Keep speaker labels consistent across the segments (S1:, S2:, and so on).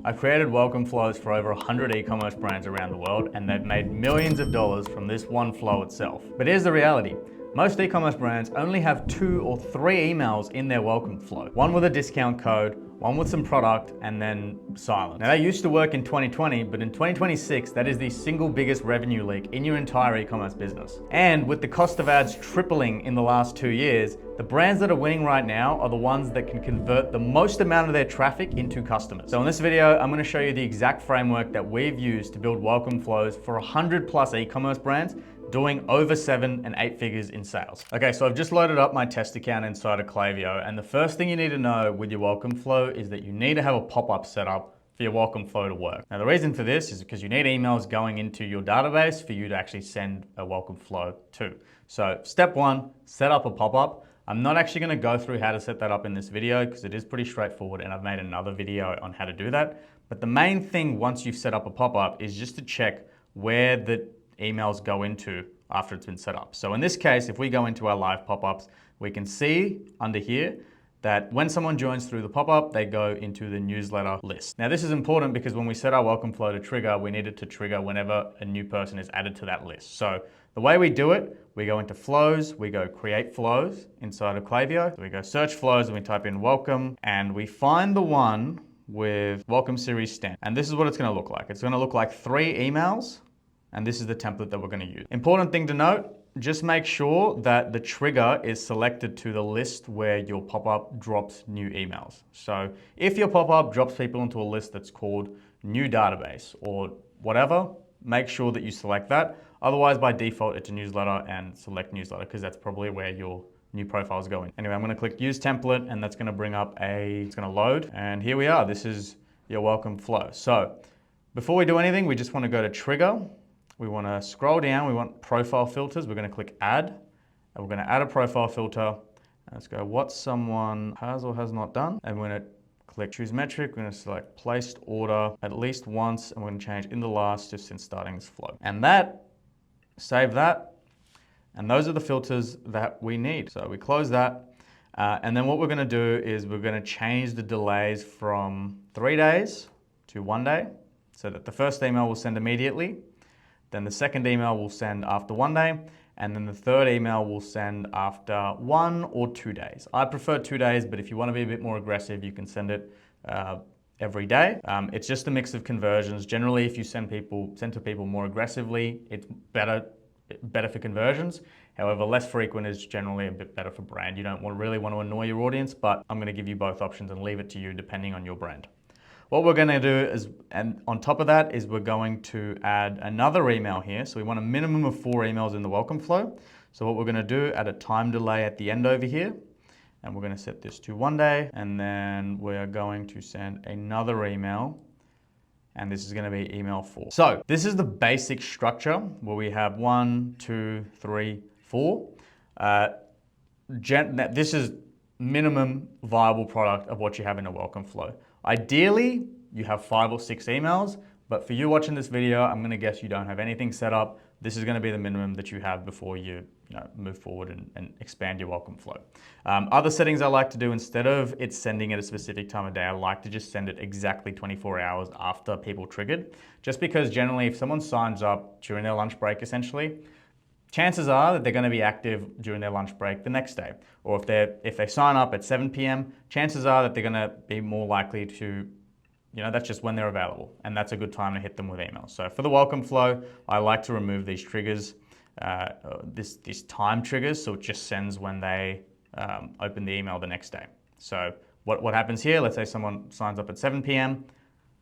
S1: I created welcome flows for over 100 e-commerce brands around the world, and they've made millions of dollars from this one flow itself. But here's the reality. Most e-commerce brands only have 2 or 3 emails in their welcome flow. One with a discount code, one with some product, and then silence. Now that used to work in 2020, but in 2026, that is the single biggest revenue leak in your entire e-commerce business. And with the cost of ads tripling in the last 2 years, the brands that are winning right now are the ones that can convert the most amount of their traffic into customers. So in this video, I'm going to show you the exact framework that we've used to build welcome flows for 100 plus e-commerce brands doing over 7 and 8 figures in sales. Okay, so I've just loaded up my test account inside of Klaviyo, and the first thing you need to know with your welcome flow is that you need to have a pop-up set up for your welcome flow to work. Now the reason for this is because you need emails going into your database for you to actually send a welcome flow to. So step 1, set up a pop-up. I'm not actually going to go through how to set that up in this video because it is pretty straightforward, and I've made another video on how to do that. But the main thing once you've set up a pop-up is just to check where the emails go into after it's been set up. So in this case, if we go into our live pop-ups, we can see under here that when someone joins through the pop-up, they go into the newsletter list. Now this is important because when we set our welcome flow to trigger, we need it to trigger whenever a new person is added to that list. So the way we do it, we go into flows, we go create flows inside of Klaviyo. So we go search flows and we type in welcome, and we find the one with welcome series stent. And this is what it's gonna look like. It's gonna look like 3 emails, and this is the template that we're going to use. Important thing to note, just make sure that the trigger is selected to the list where your pop-up drops new emails. So if your pop-up drops people into a list that's called new database or whatever, make sure that you select that. Otherwise, by default, it's a newsletter, and select newsletter because that's probably where your new profile is going. Anyway, I'm going to click use template, and that's going to bring up it's going to load. And here we are. This is your welcome flow. So before we do anything, we just want to go to trigger. We want to scroll down, we want profile filters. We're going to click add, and we're going to add a profile filter. And let's go what someone has or has not done. And we're going to click choose metric. We're going to select placed order at least once, and we're going to change in the last just since starting this flow. And save that. And those are the filters that we need. So we close that. And then what we're going to do is we're going to change the delays from 3 days to 1 day, so that the first email will send immediately. Then the second email will send after 1 day, and then the third email will send after 1 or 2 days. I prefer 2 days, but if you want to be a bit more aggressive, you can send it every day. It's just a mix of conversions. Generally, if you send to people more aggressively, it's better for conversions. However, less frequent is generally a bit better for brand. You don't really want to annoy your audience, but I'm going to give you both options and leave it to you depending on your brand. What we're going to do is, and on top of that, is we're going to add another email here. So we want a minimum of 4 emails in the welcome flow. So what we're going to do, add a time delay at the end over here. And we're going to set this to 1 day. And then we're going to send another email. And this is going to be email 4. So this is the basic structure where we have 1, 2, 3, 4. This is minimum viable product of what you have in a welcome flow. Ideally, you have 5 or 6 emails, but for you watching this video, I'm going to guess you don't have anything set up. This is going to be the minimum that you have before you move forward and expand your welcome flow. Other settings I like to do, instead of it sending at a specific time of day, I like to just send it exactly 24 hours after people triggered. Just because generally if someone signs up during their lunch break essentially, chances are that they're going to be active during their lunch break the next day. Or if they sign up at 7 p.m., chances are that they're going to be more likely to, that's just when they're available. And that's a good time to hit them with emails. So for the welcome flow, I like to remove these triggers, these time triggers, so it just sends when they open the email the next day. So what happens here, let's say someone signs up at 7 p.m.,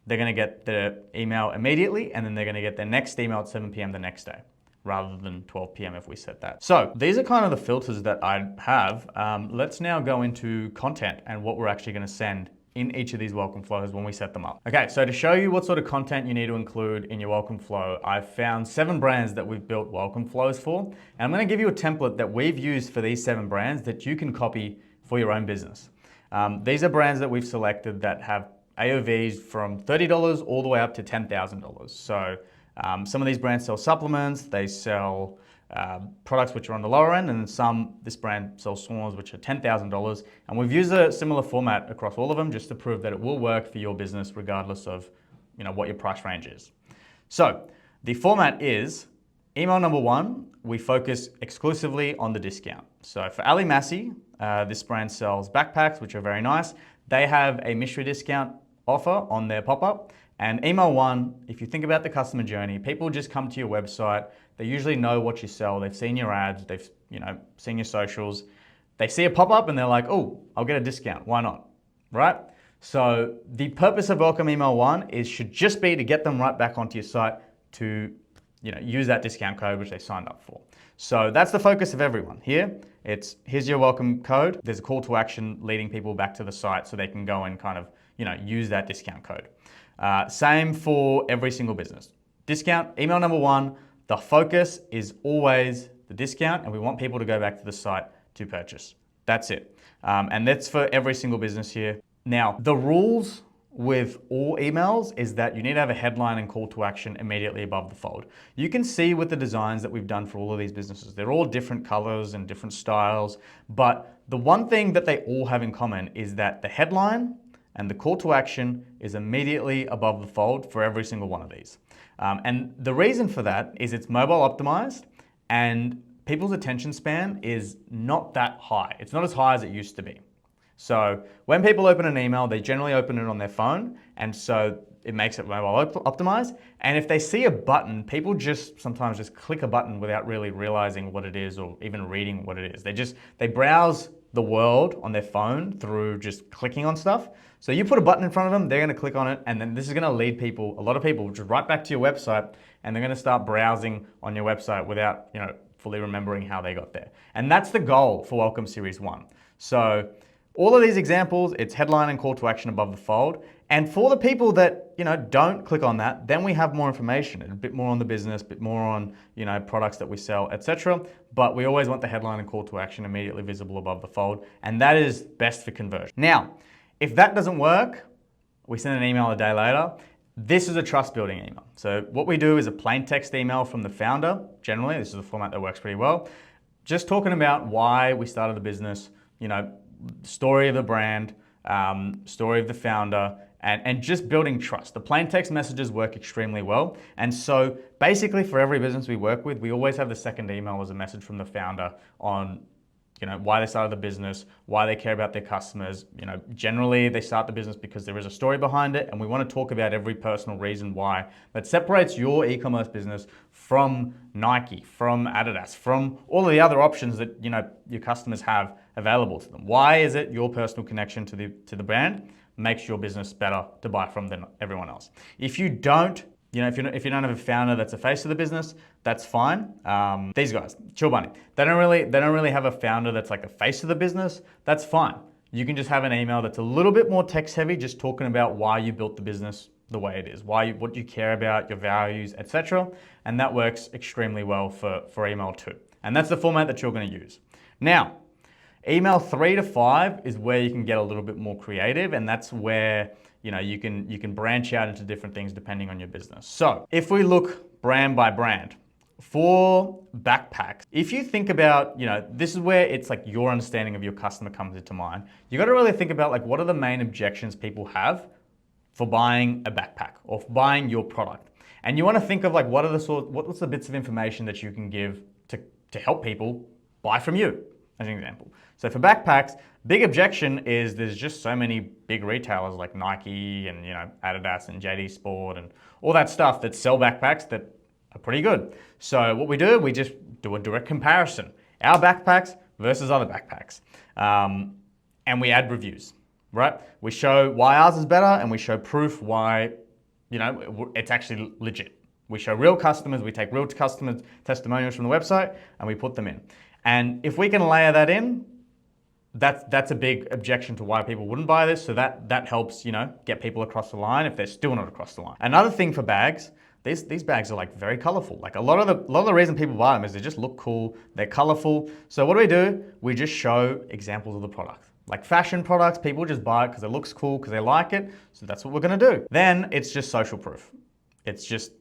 S1: they're going to get the email immediately, and then they're going to get their next email at 7 p.m. the next day, rather than 12 p.m. if we set that. So these are kind of the filters that I have. Let's now go into content and what we're actually going to send in each of these welcome flows when we set them up. Okay, so to show you what sort of content you need to include in your welcome flow, I've found 7 brands that we've built welcome flows for. And I'm going to give you a template that we've used for these 7 brands that you can copy for your own business. These are brands that we've selected that have AOVs from $30 all the way up to $10,000. So some of these brands sell supplements, they sell products which are on the lower end, and some, this brand sells saunas which are $10,000. And we've used a similar format across all of them just to prove that it will work for your business regardless of what your price range is. So the format is email number one, we focus exclusively on the discount. So for Ali Massey, this brand sells backpacks, which are very nice. They have a mystery discount offer on their pop-up. And email one, if you think about the customer journey, people just come to your website. They usually know what you sell. They've seen your ads. They've seen your socials. They see a pop-up and they're like, oh, I'll get a discount. Why not? Right? So the purpose of welcome email one should just be to get them right back onto your site to use that discount code which they signed up for. So that's the focus of everyone here. Here's your welcome code. There's a call to action leading people back to the site so they can go and kind of use that discount code. Same for every single business. Discount, email number one, the focus is always the discount and we want people to go back to the site to purchase. That's it. And that's for every single business here. Now, the rules with all emails is that you need to have a headline and call to action immediately above the fold. You can see with the designs that we've done for all of these businesses, they're all different colors and different styles, but the one thing that they all have in common is that the headline and the call to action is immediately above the fold for every single one of these. And the reason for that is it's mobile optimized and people's attention span is not that high. It's not as high as it used to be. So when people open an email, they generally open it on their phone, and so it makes it mobile optimized. And if they see a button, people sometimes just click a button without really realizing what it is or even reading what it is. They browse the world on their phone through just clicking on stuff. So you put a button in front of them, they're gonna click on it, and then this is gonna lead a lot of people, just right back to your website, and they're gonna start browsing on your website without fully remembering how they got there. And that's the goal for Welcome Series 1. So all of these examples, it's headline and call to action above the fold. And for the people that don't click on that, then we have more information, a bit more on the business, a bit more on products that we sell, etc. But we always want the headline and call to action immediately visible above the fold, and that is best for conversion. Now, if that doesn't work, we send an email a day later. This is a trust building email. So what we do is a plain text email from the founder. Generally, this is a format that works pretty well. Just talking about why we started the business, story of the brand, story of the founder, and just building trust. The plain text messages work extremely well. And so basically for every business we work with, we always have the second email as a message from the founder on why they started the business, why they care about their customers. Generally they start the business because there is a story behind it, and we want to talk about every personal reason why that separates your e-commerce business from Nike, from Adidas, from all of the other options that your customers have available to them. Why is it your personal connection to the brand makes your business better to buy from than everyone else? If you don't, if you don't have a founder that's a face of the business, that's fine. These guys, Chill Bunny, they don't really have a founder that's like a face of the business. That's fine. You can just have an email that's a little bit more text heavy, just talking about why you built the business the way it is, what you care about, your values, etc. And that works extremely well for email 2. And that's the format that you're going to use. Now, email 3 to 5 is where you can get a little bit more creative, and that's where you can branch out into different things depending on your business. So if we look brand by brand, for backpacks, if you think about, this is where it's like your understanding of your customer comes into mind. You got to really think about what are the main objections people have for buying a backpack or for buying your product. And you want to think of what's the bits of information that you can give to help people buy from you, as an example. So for backpacks, big objection is there's just so many big retailers like Nike and Adidas and JD Sport and all that stuff that sell backpacks that are pretty good. So what we do, we just do a direct comparison. Our backpacks versus other backpacks. And we add reviews, right? We show why ours is better, and we show proof why it's actually legit. We show real customers, we take real customer testimonials from the website, and we put them in. And if we can layer that in, that's a big objection to why people wouldn't buy this. So that helps, get people across the line if they're still not across the line. Another thing for bags, these bags are very colorful. A lot of the reason people buy them is they just look cool, they're colorful. So what do? We just show examples of the product. Like fashion products, people just buy it because it looks cool, because they like it. So that's what we're gonna do. Then it's just social proof. It's just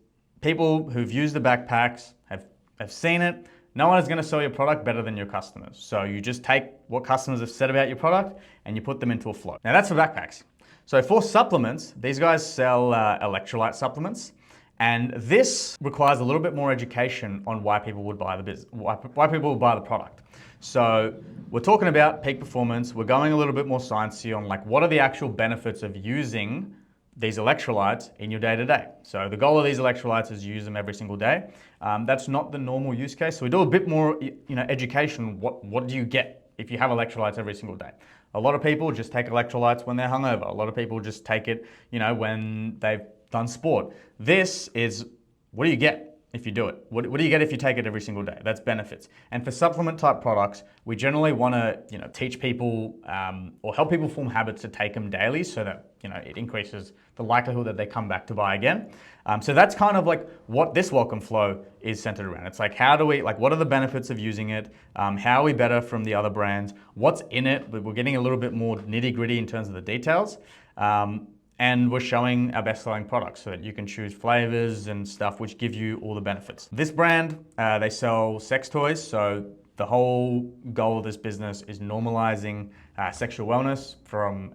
S1: people who've used the backpacks, have seen it, No one is going to sell your product better than your customers. So you just take what customers have said about your product and you put them into a flow. Now that's for backpacks. So for supplements, these guys sell electrolyte supplements. And this requires a little bit more education on why people would buy the business, why people would buy the product. So we're talking about peak performance. We're going a little bit more sciencey on like what are the actual benefits of using these electrolytes in your day-to-day. So the goal of these electrolytes is use them every single day. That's not the normal use case. So we do a bit more, education. What do you get if you have electrolytes every single day? A lot of people just take electrolytes when they're hungover. A lot of people just take it, when they've done sport. This is, what do you get if you do it? What do you get if you take it every single day? That's benefits. And for supplement type products, we generally want to, teach people or help people form habits to take them daily so that, it increases the likelihood that they come back to buy again. So that's kind of like what this welcome flow is centered around. It's like, what are the benefits of using it? How are we better from the other brands? What's in it? We're getting a little bit more nitty gritty in terms of the details. And we're showing our best-selling products so that you can choose flavors and stuff which give you all the benefits. This brand, they sell sex toys, so the whole goal of this business is normalizing sexual wellness from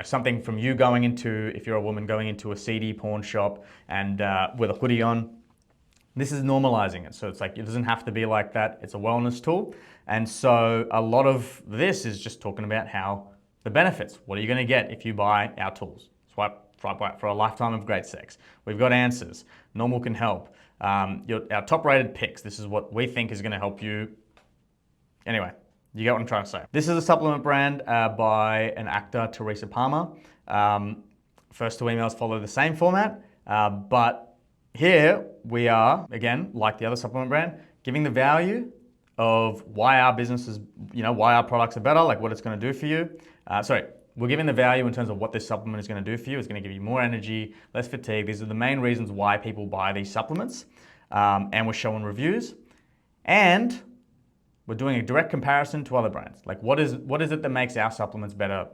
S1: something from you going into, if you're a woman, going into a seedy porn shop and with a hoodie on. This is normalizing it. So it's like, it doesn't have to be like that. It's a wellness tool. And so a lot of this is just talking about how the benefits. What are you going to get if you buy our tools? Swipe right for a lifetime of great sex. We've got answers. Normal can help. Our top rated picks. This is what we think is going to help you. Anyway, you get what I'm trying to say. This is a supplement brand by an actor, Teresa Palmer. First two emails follow the same format, but here we are, again, like the other supplement brand, giving the value of why our business is, why our products are better, like what it's going to do for you. We're giving the value in terms of what this supplement is going to do for you. It's going to give you more energy, less fatigue. These are the main reasons why people buy these supplements. And we're showing reviews. And we're doing a direct comparison to other brands. Like what is it that makes our supplements better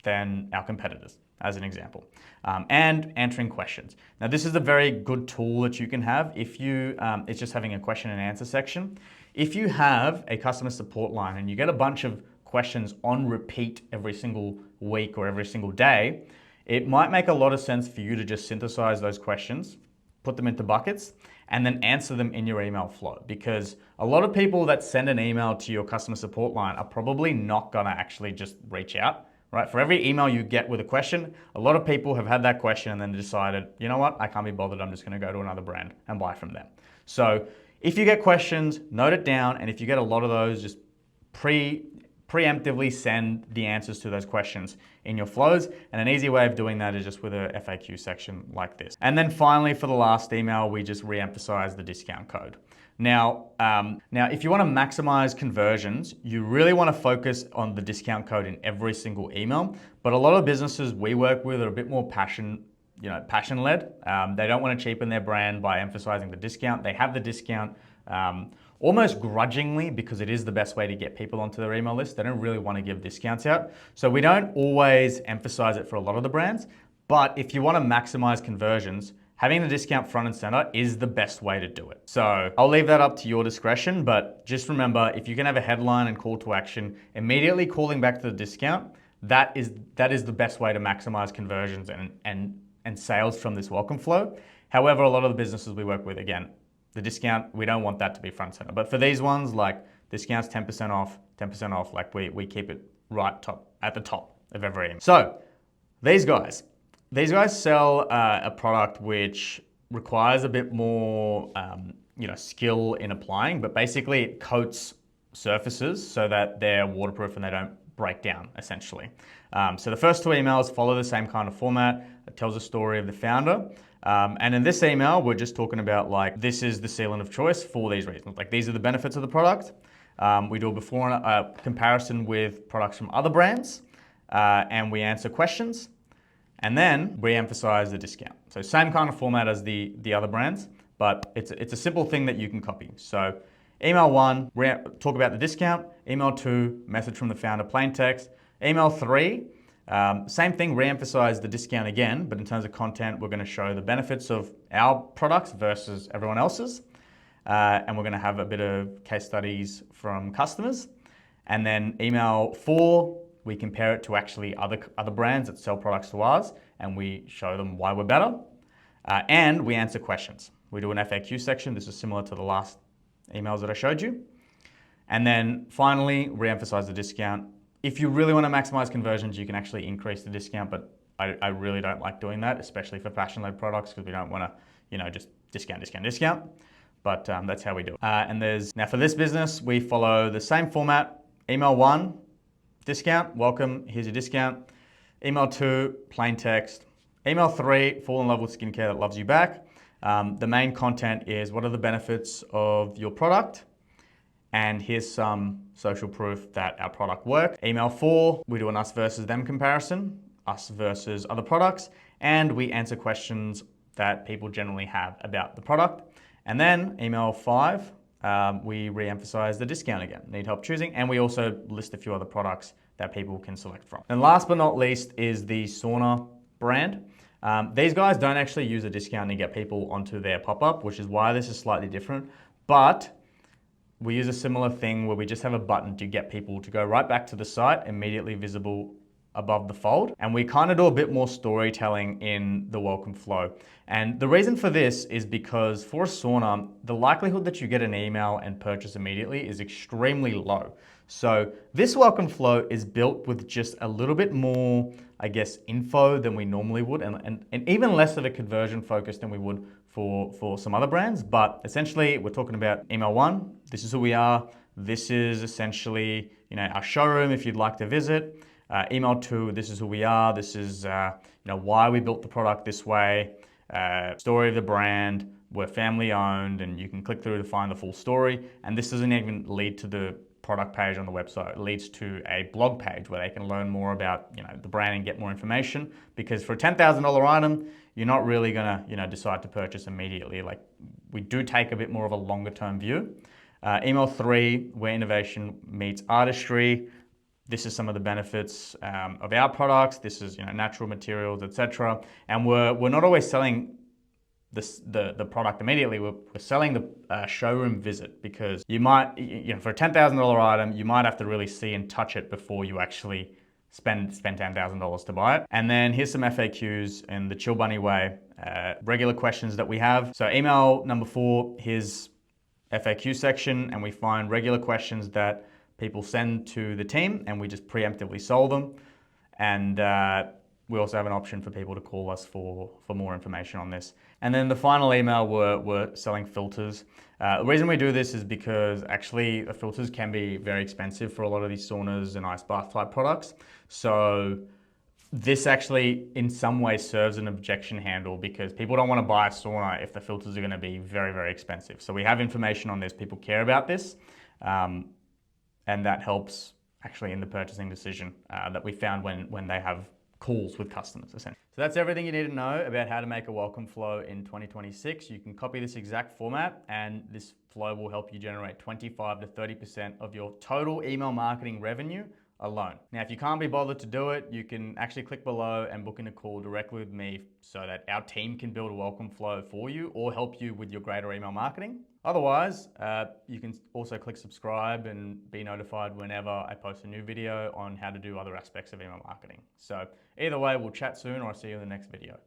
S1: than our competitors, as an example. And answering questions. Now this is a very good tool that you can have if you, it's just having a question and answer section. If you have a customer support line and you get a bunch of questions on repeat every single week or every single day, it might make a lot of sense for you to just synthesize those questions, put them into buckets, and then answer them in your email flow. Because a lot of people that send an email to your customer support line are probably not gonna actually just reach out, right? For every email you get with a question, a lot of people have had that question and then decided, you know what, I can't be bothered, I'm just gonna go to another brand and buy from them. So if you get questions, note it down, and if you get a lot of those, just preemptively send the answers to those questions in your flows. And an easy way of doing that is just with a FAQ section like this. And then finally, for the last email, we just re-emphasize the discount code. Now, if you want to maximize conversions, you really want to focus on the discount code in every single email. But a lot of businesses we work with are a bit more passion-led. They don't want to cheapen their brand by emphasizing the discount. They have the discount almost grudgingly because it is the best way to get people onto their email list. They don't really want to give discounts out. So we don't always emphasize it for a lot of the brands. But if you want to maximize conversions, having the discount front and center is the best way to do it. So I'll leave that up to your discretion, but just remember, if you can have a headline and call to action, immediately calling back to the discount, that is the best way to maximize conversions and sales from this welcome flow. However, a lot of the businesses we work with, again, the discount, we don't want that to be front center. But for these ones, like discounts 10% off, like we keep it right at the top of every email. So these guys sell a product which requires a bit more skill in applying, but basically it coats surfaces so that they're waterproof and they don't break down, essentially. So the first two emails follow the same kind of format. It tells a story of the founder. And in this email, we're just talking about like, this is the sealant of choice for these reasons. Like these are the benefits of the product. We do a before and a comparison with products from other brands, and we answer questions, and then re-emphasize the discount. So same kind of format as the other brands, but it's a simple thing that you can copy. So email 1, talk about the discount. Email 2, message from the founder, plain text. Email 3, same thing, re-emphasize the discount again, but in terms of content, we're going to show the benefits of our products versus everyone else's. and we're going to have a bit of case studies from customers. And then email 4, we compare it to actually other brands that sell products to ours, and we show them why we're better. And we answer questions. We do an FAQ section. This is similar to the last emails that I showed you. And then finally, re-emphasize the discount. If you really want to maximize conversions, you can actually increase the discount, but I really don't like doing that, especially for fashion-led products, because we don't want to, just discount. But that's how we do it. Now for this business, we follow the same format. Email 1, discount, welcome, here's your discount. Email 2, plain text. Email 3, fall in love with skincare that loves you back. The main content is what are the benefits of your product, and here's some social proof that our product worked. Email 4, we do an us versus them comparison, us versus other products, and we answer questions that people generally have about the product. And then email 5, we re-emphasize the discount again, need help choosing, and we also list a few other products that people can select from. And last but not least is the Sauna brand. These guys don't actually use a discount to get people onto their pop-up, which is why this is slightly different, but we use a similar thing where we just have a button to get people to go right back to the site, immediately visible above the fold. And we kind of do a bit more storytelling in the welcome flow. And the reason for this is because for a sauna, the likelihood that you get an email and purchase immediately is extremely low. So this welcome flow is built with just a little bit more, I guess, info than we normally would, and even less of a conversion focus than we would for some other brands. But essentially, we're talking about email 1, this is who we are. This is essentially, our showroom if you'd like to visit. Email 2, this is who we are. This is, why we built the product this way. Story of the brand. We're family owned, and you can click through to find the full story. And this doesn't even lead to the product page on the website. It leads to a blog page where they can learn more about the brand and get more information. Because for a $10,000 item, you're not really gonna decide to purchase immediately. Like, we do take a bit more of a longer term view. Email 3, where innovation meets artistry. This is some of the benefits of our products. This is natural materials, etc. And we're not always selling the product immediately. We're selling the showroom visit, because you might, for a $10,000 item, you might have to really see and touch it before you actually spend $10,000 to buy it. And then here's some FAQs in the Chill Bunny way, regular questions that we have. So email number 4, here's FAQ section, and we find regular questions that people send to the team, and we just preemptively solve them. And we also have an option for people to call us for more information on this. And then the final email, we're selling filters. The reason we do this is because actually the filters can be very expensive for a lot of these saunas and ice bath type products. So this actually in some ways serves an objection handle, because people don't want to buy a sauna if the filters are going to be very, very expensive. So we have information on this. People care about this. And that helps actually in the purchasing decision that we found when they have calls with customers, essentially. So that's everything you need to know about how to make a welcome flow in 2026. You can copy this exact format, and this flow will help you generate 25 to 30% of your total email marketing revenue alone. Now, if you can't be bothered to do it, you can actually click below and book in a call directly with me so that our team can build a welcome flow for you or help you with your greater email marketing. Otherwise, you can also click subscribe and be notified whenever I post a new video on how to do other aspects of email marketing. So either way, we'll chat soon, or I'll see you in the next video.